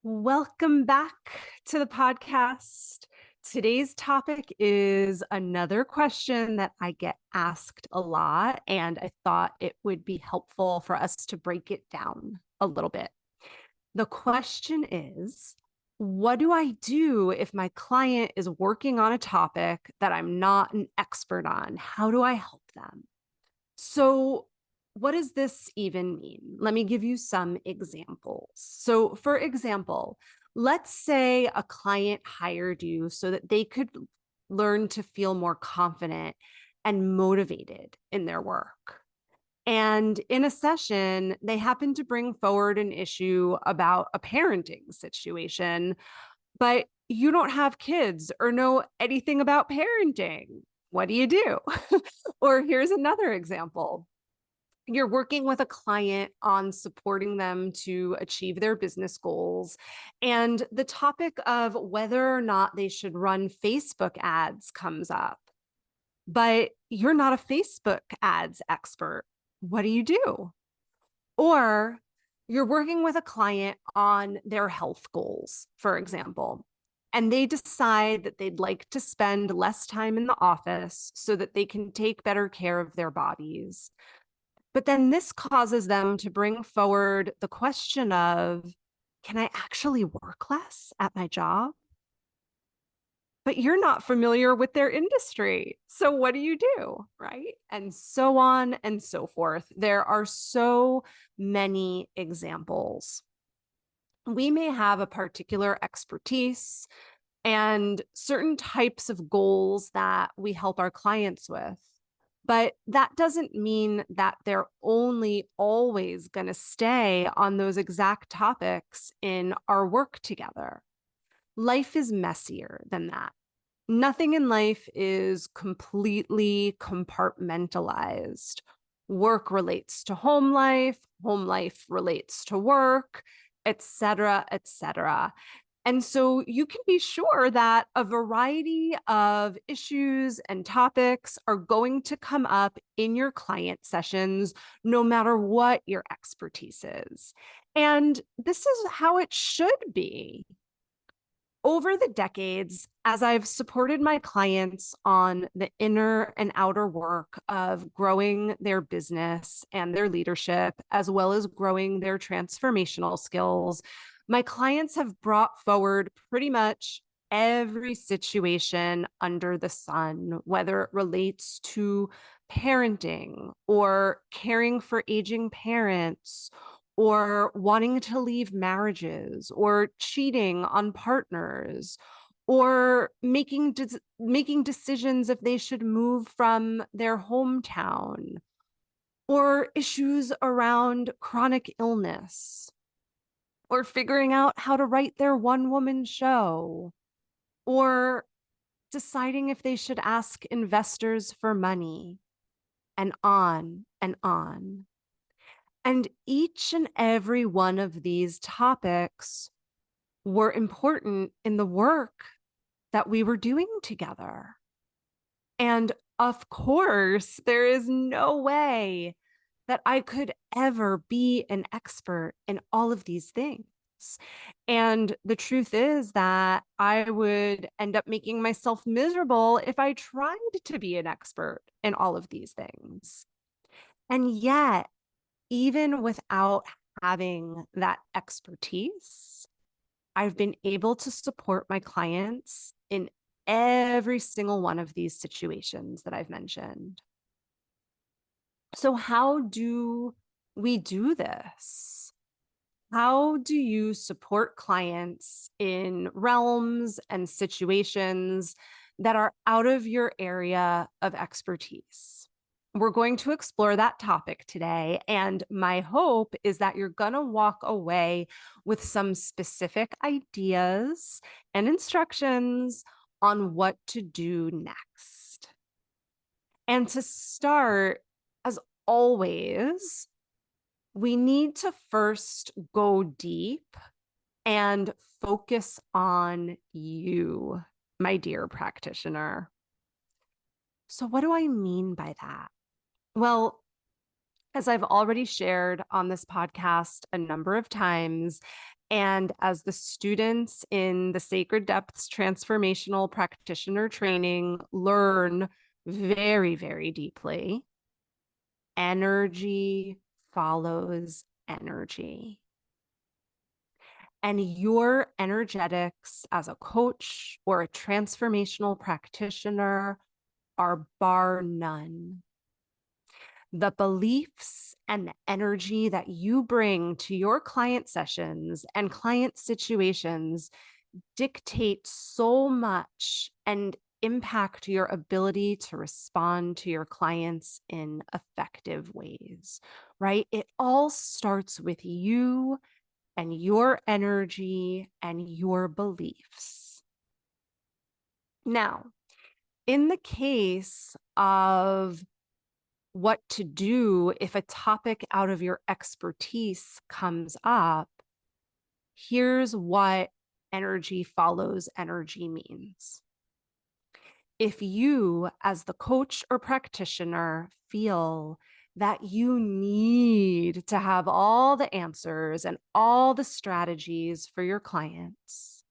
Welcome back to the podcast. Today's topic is another question that I get asked a lot, and I thought it would be helpful for us to break it down a little bit. The question is, what do I do if my client is working on a topic that I'm not an expert on? How do I help them? So, what does this even mean? Let me give you some examples. So, for example, let's say a client hired you so that they could learn to feel more confident and motivated in their work. And in a session, they happen to bring forward an issue about a parenting situation, but you don't have kids or know anything about parenting. What do you do? Or here's another example. You're working with a client on supporting them to achieve their business goals. And the topic of whether or not they should run Facebook ads comes up, but you're not a Facebook ads expert. What do you do? Or you're working with a client on their health goals, for example, and they decide that they'd like to spend less time in the office so that they can take better care of their bodies. But then this causes them to bring forward the question of, can I actually work less at my job? But you're not familiar with their industry. So what do you do? Right? And so on and so forth. There are so many examples. We may have a particular expertise and certain types of goals that we help our clients with. But that doesn't mean that they're only always going to stay on those exact topics in our work together. Life is messier than that. Nothing in life is completely compartmentalized. Work relates to home life relates to work, etc., etc. And so you can be sure that a variety of issues and topics are going to come up in your client sessions, no matter what your expertise is. And this is how it should be. Over the decades, as I've supported my clients on the inner and outer work of growing their business and their leadership, as well as growing their transformational skills, my clients have brought forward pretty much every situation under the sun, whether it relates to parenting or caring for aging parents or wanting to leave marriages or cheating on partners or making decisions if they should move from their hometown or issues around chronic illness or figuring out how to write their one-woman show or deciding if they should ask investors for money, and on and on. And each and every one of these topics were important in the work that we were doing together. And of course, there is no way that I could ever be an expert in all of these things. And the truth is that I would end up making myself miserable if I tried to be an expert in all of these things. And yet, even without having that expertise, I've been able to support my clients in every single one of these situations that I've mentioned. So how do we do this? How do you support clients in realms and situations that are out of your area of expertise? We're going to explore that topic today. And my hope is that you're going to walk away with some specific ideas and instructions on what to do next. And to start, as always, we need to first go deep and focus on you, my dear practitioner. So what do I mean by that? Well, as I've already shared on this podcast a number of times, And as the students in the Sacred Depths Transformational Practitioner Training learn very, very deeply, energy follows energy. And your energetics as a coach or a transformational practitioner are bar none. The beliefs and the energy that you bring to your client sessions and client situations dictate so much and impact your ability to respond to your clients in effective ways, right? It all starts with you and your energy and your beliefs. Now, in the case of what to do if a topic out of your expertise comes up, here's what energy follows energy means. If you, as the coach or practitioner, feel that you need to have all the answers and all the strategies for your clients,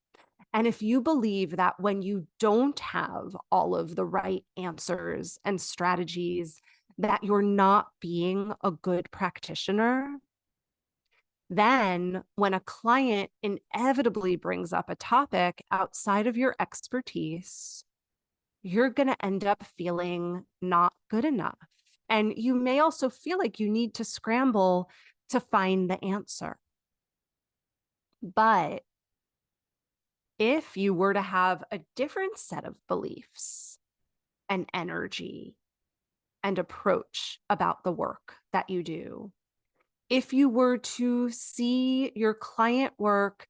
and if you believe that when you don't have all of the right answers and strategies, that you're not being a good practitioner, then when a client inevitably brings up a topic outside of your expertise, you're going to end up feeling not good enough. And you may also feel like you need to scramble to find the answer. But if you were to have a different set of beliefs and energy and approach about the work that you do, if you were to see your client work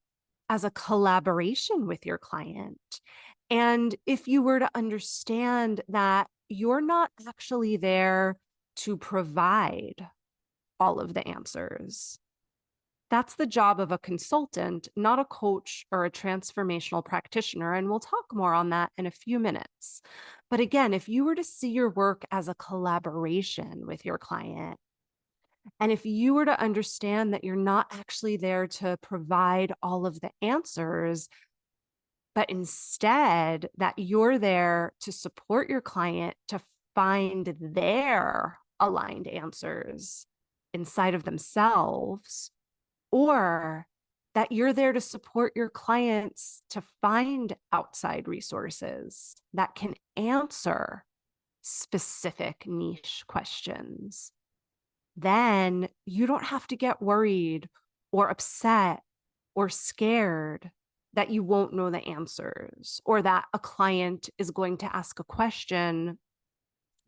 as a collaboration with your client, and if you were to understand that you're not actually there to provide all of the answers, that's the job of a consultant, not a coach or a transformational practitioner. And we'll talk more on that in a few minutes. But again, if you were to see your work as a collaboration with your client, and if you were to understand that you're not actually there to provide all of the answers, but instead that you're there to support your client to find their aligned answers inside of themselves, or that you're there to support your clients to find outside resources that can answer specific niche questions, then you don't have to get worried or upset or scared that you won't know the answers, or that a client is going to ask a question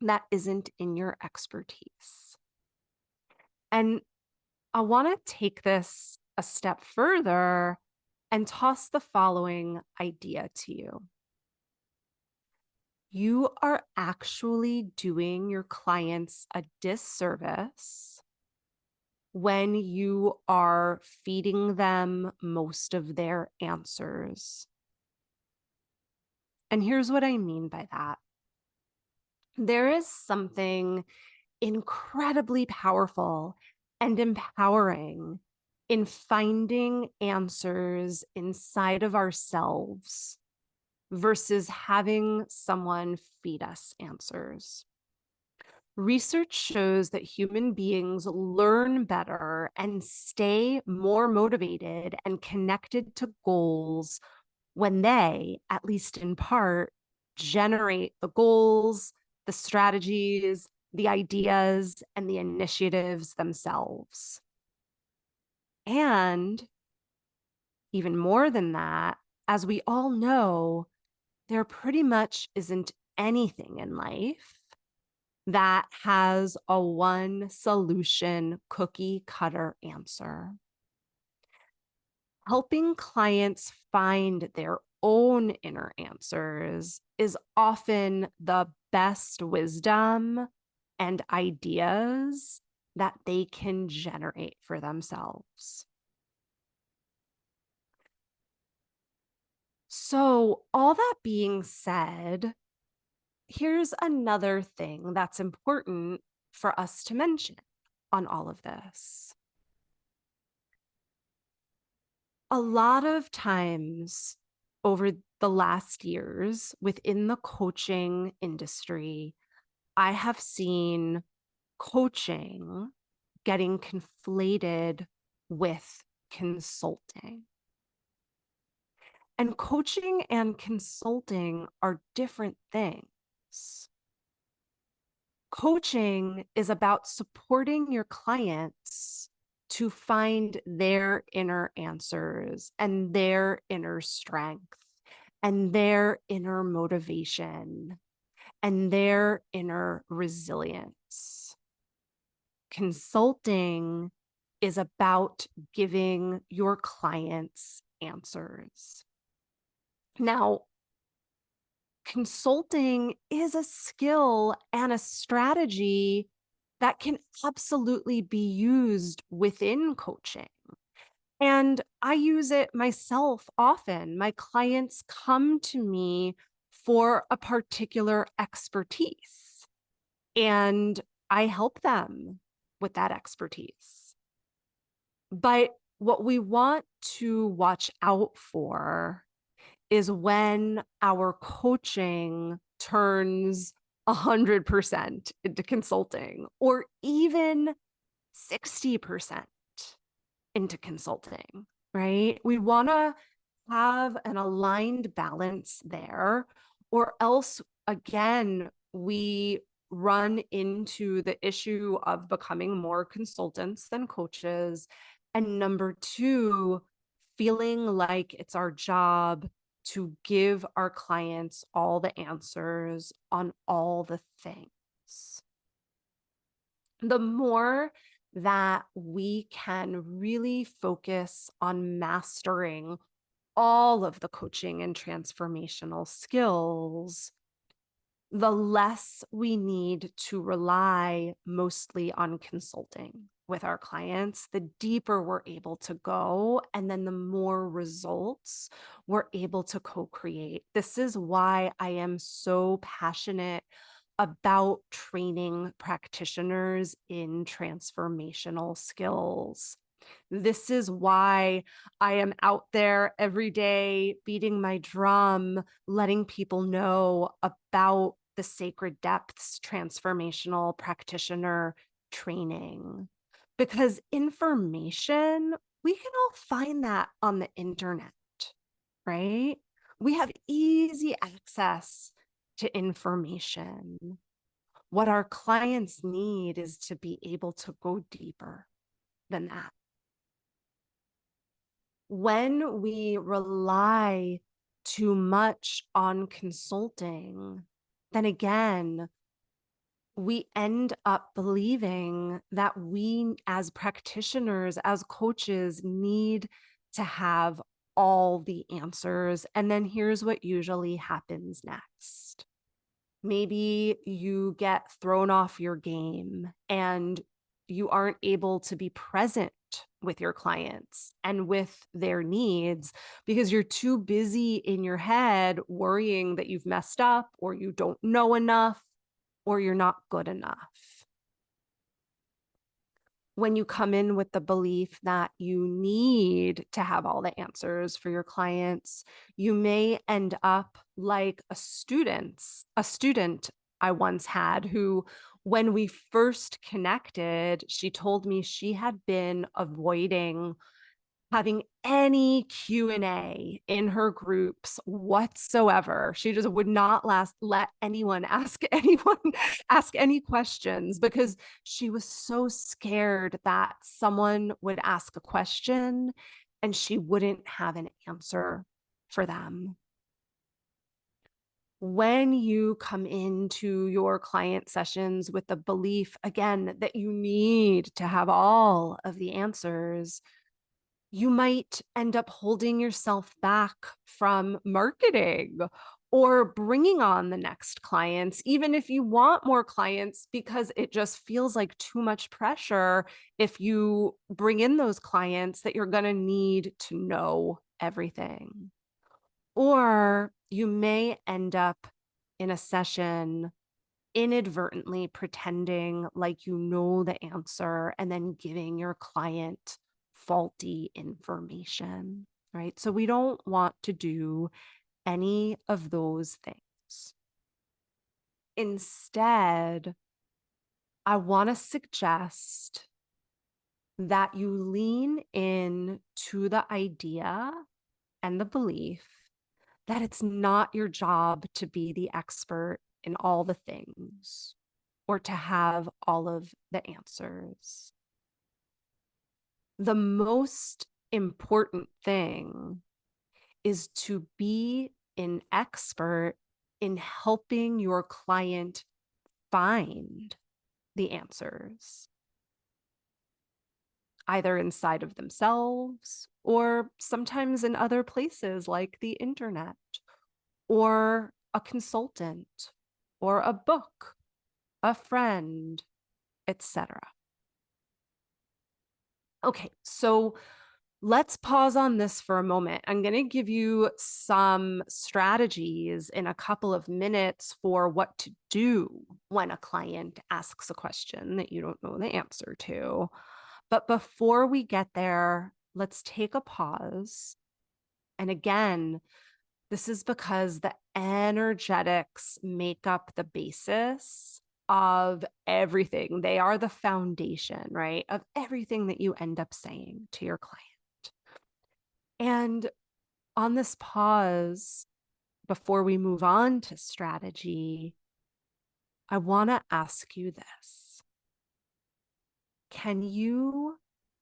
that isn't in your expertise. And I want to take this a step further and toss the following idea to you. You are actually doing your clients a disservice when you are feeding them most of their answers. And here's what I mean by that. There is something incredibly powerful and empowering in finding answers inside of ourselves versus having someone feed us answers. Research shows that human beings learn better and stay more motivated and connected to goals when they, at least in part, generate the goals, the strategies, the ideas, and the initiatives themselves. And even more than that, as we all know, there pretty much isn't anything in life that has a one solution cookie cutter answer. Helping clients find their own inner answers is often the best wisdom and ideas that they can generate for themselves. So, all that being said, here's another thing that's important for us to mention on all of this. A lot of times over the last years within the coaching industry, I have seen coaching getting conflated with consulting. And coaching and consulting are different things. Coaching is about supporting your clients to find their inner answers and their inner strength and their inner motivation and their inner resilience. Consulting is about giving your clients answers. Now, consulting is a skill and a strategy that can absolutely be used within coaching. And I use it myself often. My clients come to me for a particular expertise, and I help them with that expertise. But what we want to watch out for is when our coaching turns 100% into consulting, or even 60% into consulting, right? We want to have an aligned balance there, or else, again, we run into the issue of becoming more consultants than coaches. And number two, feeling like it's our job to give our clients all the answers on all the things. The more that we can really focus on mastering all of the coaching and transformational skills, the less we need to rely mostly on consulting with our clients, the deeper we're able to go, and then the more results we're able to co-create. This is why I am so passionate about training practitioners in transformational skills. This is why I am out there every day beating my drum, letting people know about the Sacred Depths transformational practitioner training. Because information, we can all find that on the internet, right? We have easy access to information. What our clients need is to be able to go deeper than that. When we rely too much on consulting, then again, we end up believing that we as practitioners, as coaches, need to have all the answers. And then here's what usually happens next. Maybe you get thrown off your game and you aren't able to be present with your clients and with their needs because you're too busy in your head worrying that you've messed up, or you don't know enough, or you're not good enough. When you come in with the belief that you need to have all the answers for your clients, you may end up like a student I once had who, when we first connected, she told me she had been avoiding having any Q&A in her groups whatsoever. She just would not let anyone ask any questions because she was so scared that someone would ask a question and she wouldn't have an answer for them. When you come into your client sessions with the belief, again, that you need to have all of the answers, you might end up holding yourself back from marketing or bringing on the next clients, even if you want more clients, because it just feels like too much pressure if you bring in those clients that you're going to need to know everything. Or you may end up in a session inadvertently pretending like you know the answer and then giving your client faulty information. right? So we don't want to do any of those things. Instead, I want to suggest that you lean in to the idea and the belief that it's not your job to be the expert in all the things or to have all of the answers. The most important thing is to be an expert in helping your client find the answers, either inside of themselves or sometimes in other places like the internet or a consultant or a book, a friend, etc. Okay, so let's pause on this for a moment. I'm going to give you some strategies in a couple of minutes for what to do when a client asks a question that you don't know the answer to. But before we get there, let's take a pause. And again, this is because the energetics make up the basis of everything. They are the foundation, right, of everything that you end up saying to your client. And on this pause, before we move on to strategy, I want to ask you this. Can you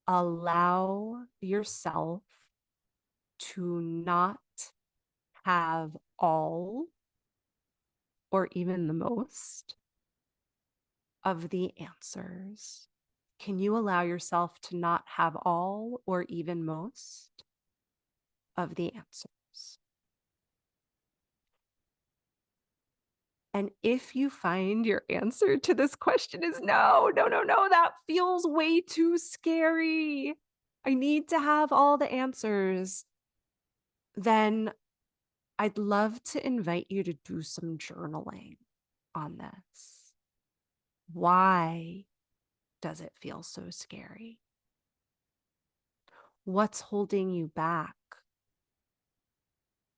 allow yourself to not have all or even the most of the answers? Can you allow yourself to not have all or even most of the answers? And if you find your answer to this question is no, that feels way too scary, I need to have all the answers, then I'd love to invite you to do some journaling on this. Why does it feel so scary? What's holding you back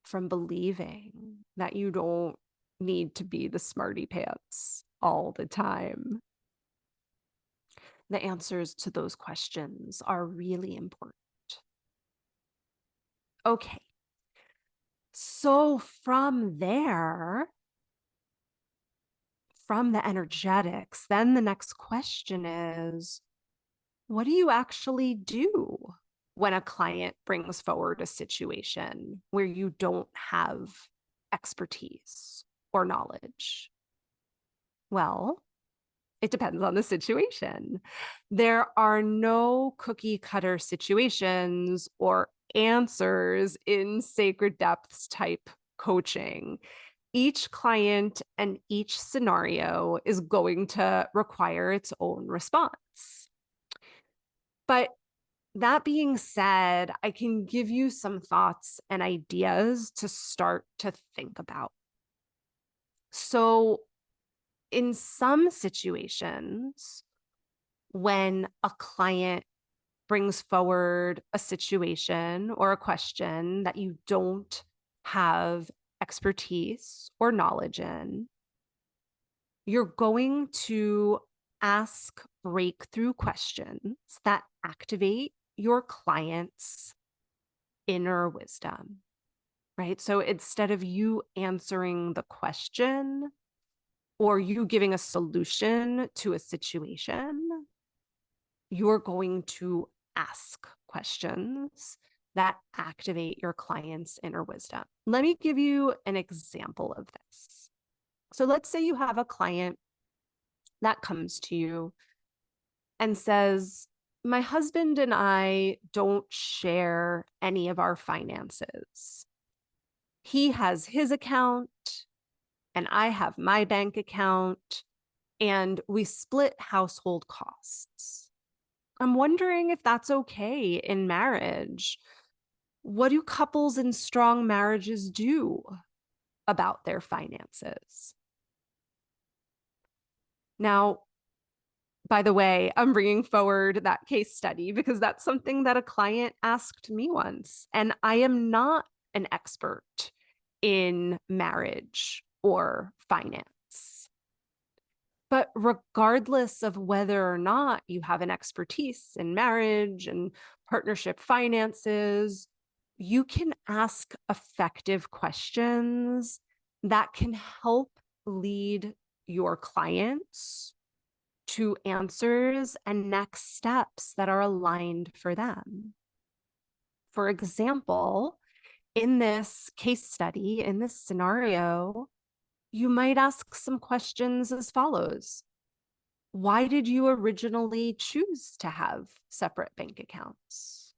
from believing that you don't need to be the smarty pants all the time? The answers to those questions are really important. Okay. So from there, from the energetics, then the next question is, what do you actually do when a client brings forward a situation where you don't have expertise or knowledge? Well, it depends on the situation. There are no cookie cutter situations or answers in sacred depths type coaching. Each client and each scenario is going to require its own response. But that being said, I can give you some thoughts and ideas to start to think about. So, in some situations, when a client brings forward a situation or a question that you don't have expertise or knowledge in, you're going to ask breakthrough questions that activate your client's inner wisdom, right? So instead of you answering the question or you giving a solution to a situation, you're going to ask questions that activate your client's inner wisdom. Let me give you an example of this. So let's say you have a client that comes to you and says, my husband and I don't share any of our finances. He has his account and I have my bank account, and we split household costs. I'm wondering if that's okay in marriage. What do couples in strong marriages do about their finances? Now, By the way, I'm bringing forward that case study because that's something that a client asked me once, and I am not an expert in marriage or finance. But regardless of whether or not you have an expertise in marriage and partnership finances, you can ask effective questions that can help lead your clients to answers and next steps that are aligned for them. For example, in this case study, in this scenario, you might ask some questions as follows. Why did you originally choose to have separate bank accounts?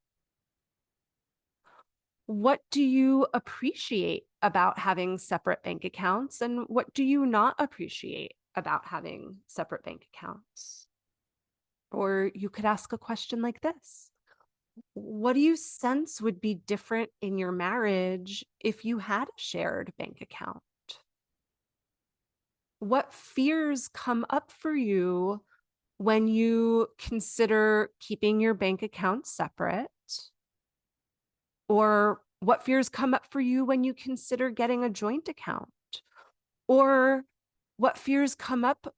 What do you appreciate about having separate bank accounts, and what do you not appreciate about having separate bank accounts? Or you could ask a question like this. What do you sense would be different in your marriage if you had a shared bank account? What fears come up for you when you consider keeping your bank account separate? Or what fears come up for you when you consider getting a joint account? Or what fears come up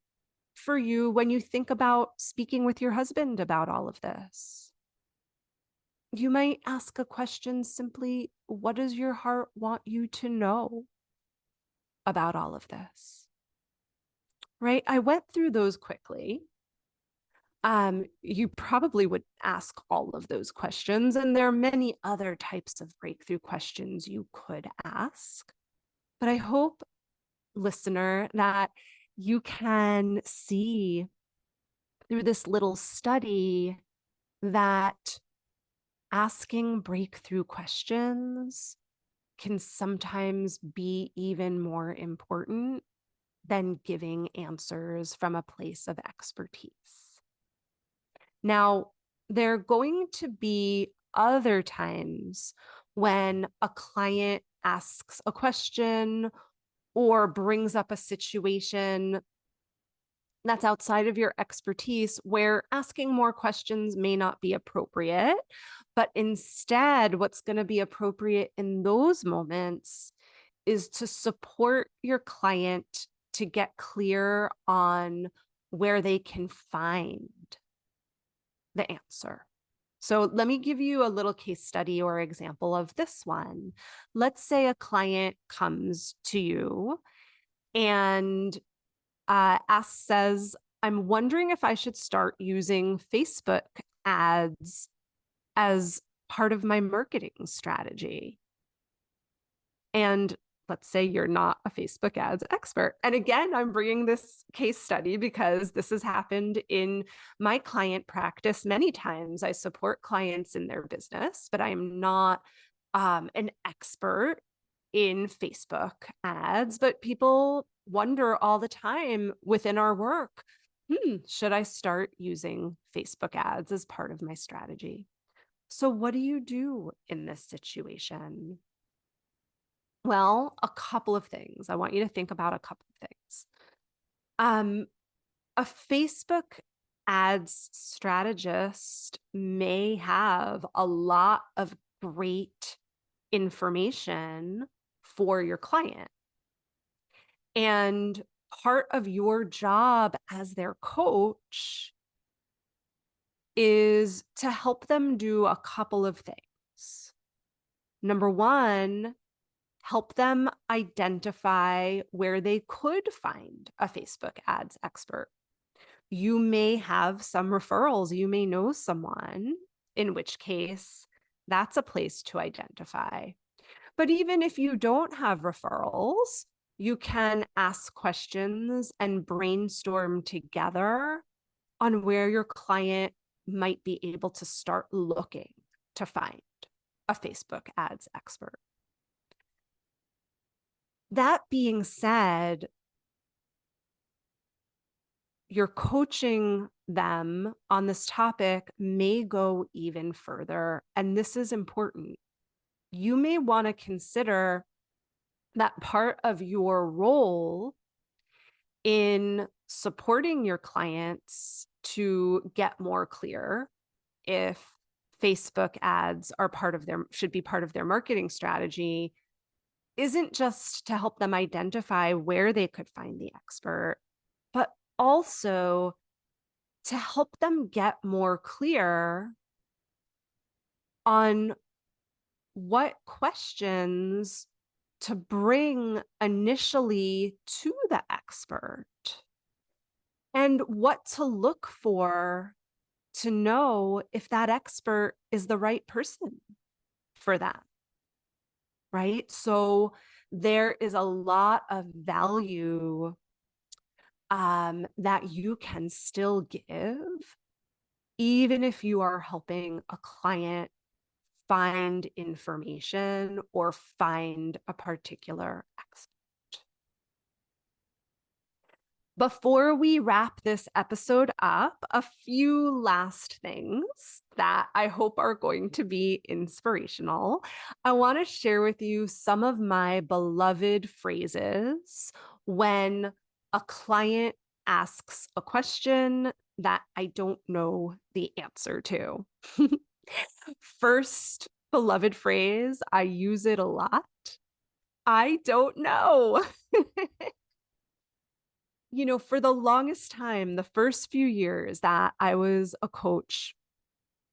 for you when you think about speaking with your husband about all of this? You might ask a question simply, what does your heart want you to know about all of this? Right? I went through those quickly. You probably would ask all of those questions, and there are many other types of breakthrough questions you could ask. But I hope, listener, that you can see through this little study that asking breakthrough questions can sometimes be even more important than giving answers from a place of expertise. Now, there are going to be other times when a client asks a question or brings up a situation that's outside of your expertise where asking more questions may not be appropriate, but instead, what's going to be appropriate in those moments is to support your client to get clear on where they can find the answer. So let me give you a little case study or example of this one. Let's say a client comes to you and says, I'm wondering if I should start using Facebook ads as part of my marketing strategy. And let's say you're not a Facebook ads expert. And again, I'm bringing this case study because this has happened in my client practice many times. I support clients in their business, but I'm not an expert in Facebook ads, but people wonder all the time within our work, should I start using Facebook ads as part of my strategy? So what do you do in this situation? Well, a couple of things. I want you to think about a couple of things. A Facebook ads strategist may have a lot of great information for your client. And part of your job as their coach is to help them do a couple of things. Number one, help them identify where they could find a Facebook ads expert. You may have some referrals. You may know someone, in which case that's a place to identify. But even if you don't have referrals, you can ask questions and brainstorm together on where your client might be able to start looking to find a Facebook ads expert. That being said, your coaching them on this topic may go even further, and this is important. You may want to consider that part of your role in supporting your clients to get more clear if Facebook ads are should be part of their marketing strategy isn't just to help them identify where they could find the expert, but also to help them get more clear on what questions to bring initially to the expert and what to look for to know if that expert is the right person for them, right? So there is a lot of value that you can still give, even if you are helping a client find information or find a particular expert. Before we wrap this episode up, a few last things that I hope are going to be inspirational. I want to share with you some of my beloved phrases when a client asks a question that I don't know the answer to. First beloved phrase, I use it a lot. I don't know. For the longest time, the first few years that I was a coach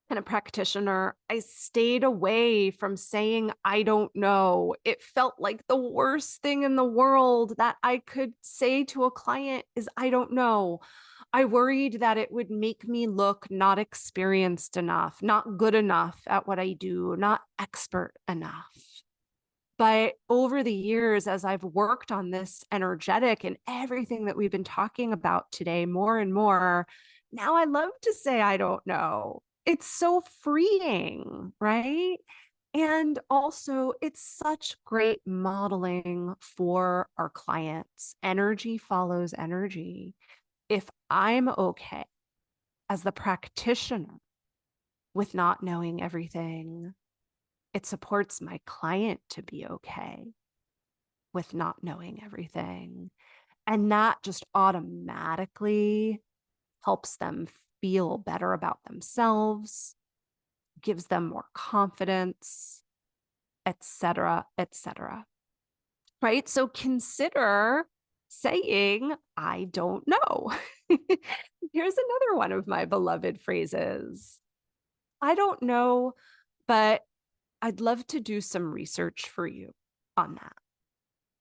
and a practitioner, I stayed away from saying, I don't know. It felt like the worst thing in the world that I could say to a client is, I don't know. I worried that it would make me look not experienced enough, not good enough at what I do, not expert enough. But over the years, as I've worked on this energetic and everything that we've been talking about today more and more, now I love to say, I don't know. It's so freeing, right? And also, it's such great modeling for our clients. Energy follows energy. If I'm okay as the practitioner with not knowing everything, it supports my client to be okay with not knowing everything. And that just automatically helps them feel better about themselves, gives them more confidence, etc., etc. Right? So consider saying, I don't know. Here's another one of my beloved phrases. I don't know, but I'd love to do some research for you on that.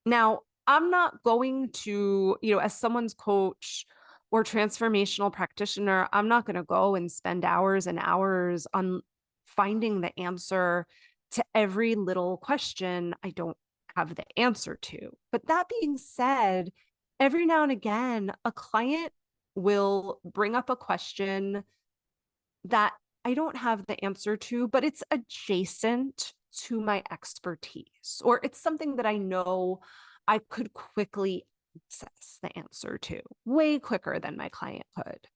Now, I'm not going to, as someone's coach or transformational practitioner, I'm not going to go and spend hours and hours on finding the answer to every little question I don't have the answer to. But that being said, every now and again, a client will bring up a question that I don't have the answer to, but it's adjacent to my expertise, or it's something that I know I could quickly access the answer to way quicker than my client could.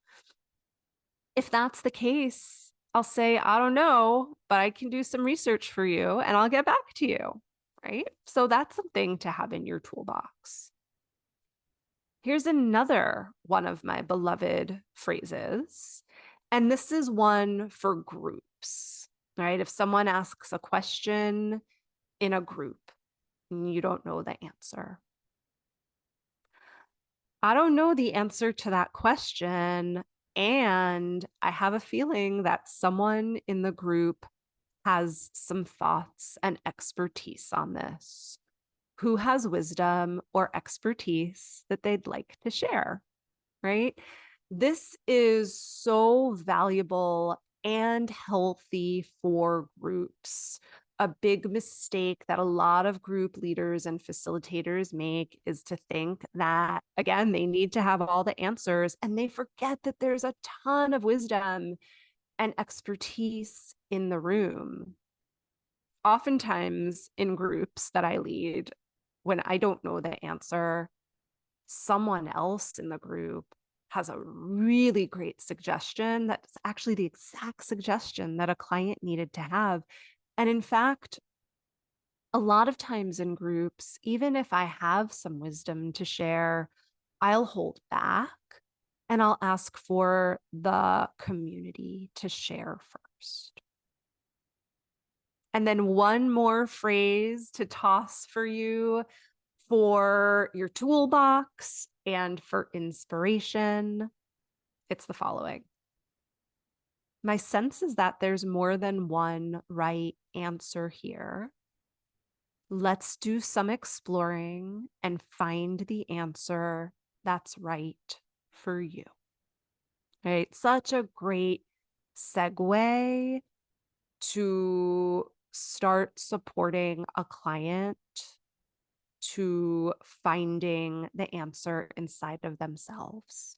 If that's the case, I'll say, I don't know, but I can do some research for you and I'll get back to you, right? So that's something to have in your toolbox. Here's another one of my beloved phrases. And this is one for groups, right? If someone asks a question in a group and you don't know the answer, I don't know the answer to that question. And I have a feeling that someone in the group has some thoughts and expertise on this. Who has wisdom or expertise that they'd like to share, right? This is so valuable and healthy for groups. A big mistake that a lot of group leaders and facilitators make is to think that, again, they need to have all the answers, and they forget that there's a ton of wisdom and expertise in the room. Oftentimes in groups that I lead, when I don't know the answer, someone else in the group has a really great suggestion that's actually the exact suggestion that a client needed to have. And in fact, a lot of times in groups, even if I have some wisdom to share, I'll hold back And I'll ask for the community to share first. And then one more phrase to toss for you for your toolbox and for inspiration. It's the following. My sense is that there's more than one right answer here. Let's do some exploring and find the answer that's right for you. Right? Such a great segue to start supporting a client to finding the answer inside of themselves.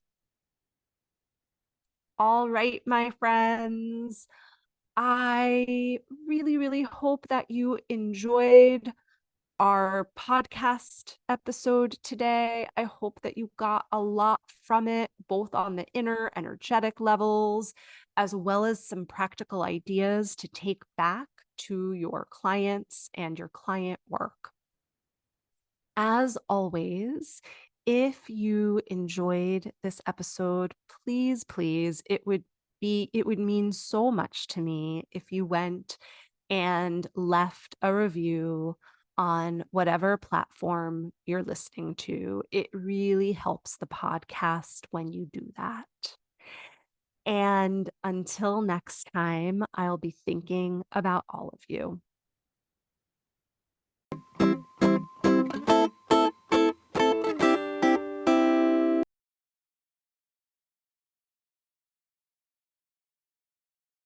All right, my friends. I really, really hope that you enjoyed our podcast episode today. I hope that you got a lot from it, both on the inner energetic levels, as well as some practical ideas to take back to your clients and your client work. As always, if you enjoyed this episode, please, please, it would mean so much to me if you went and left a review on whatever platform you're listening to. It really helps the podcast when you do that. And until next time, I'll be thinking about all of you.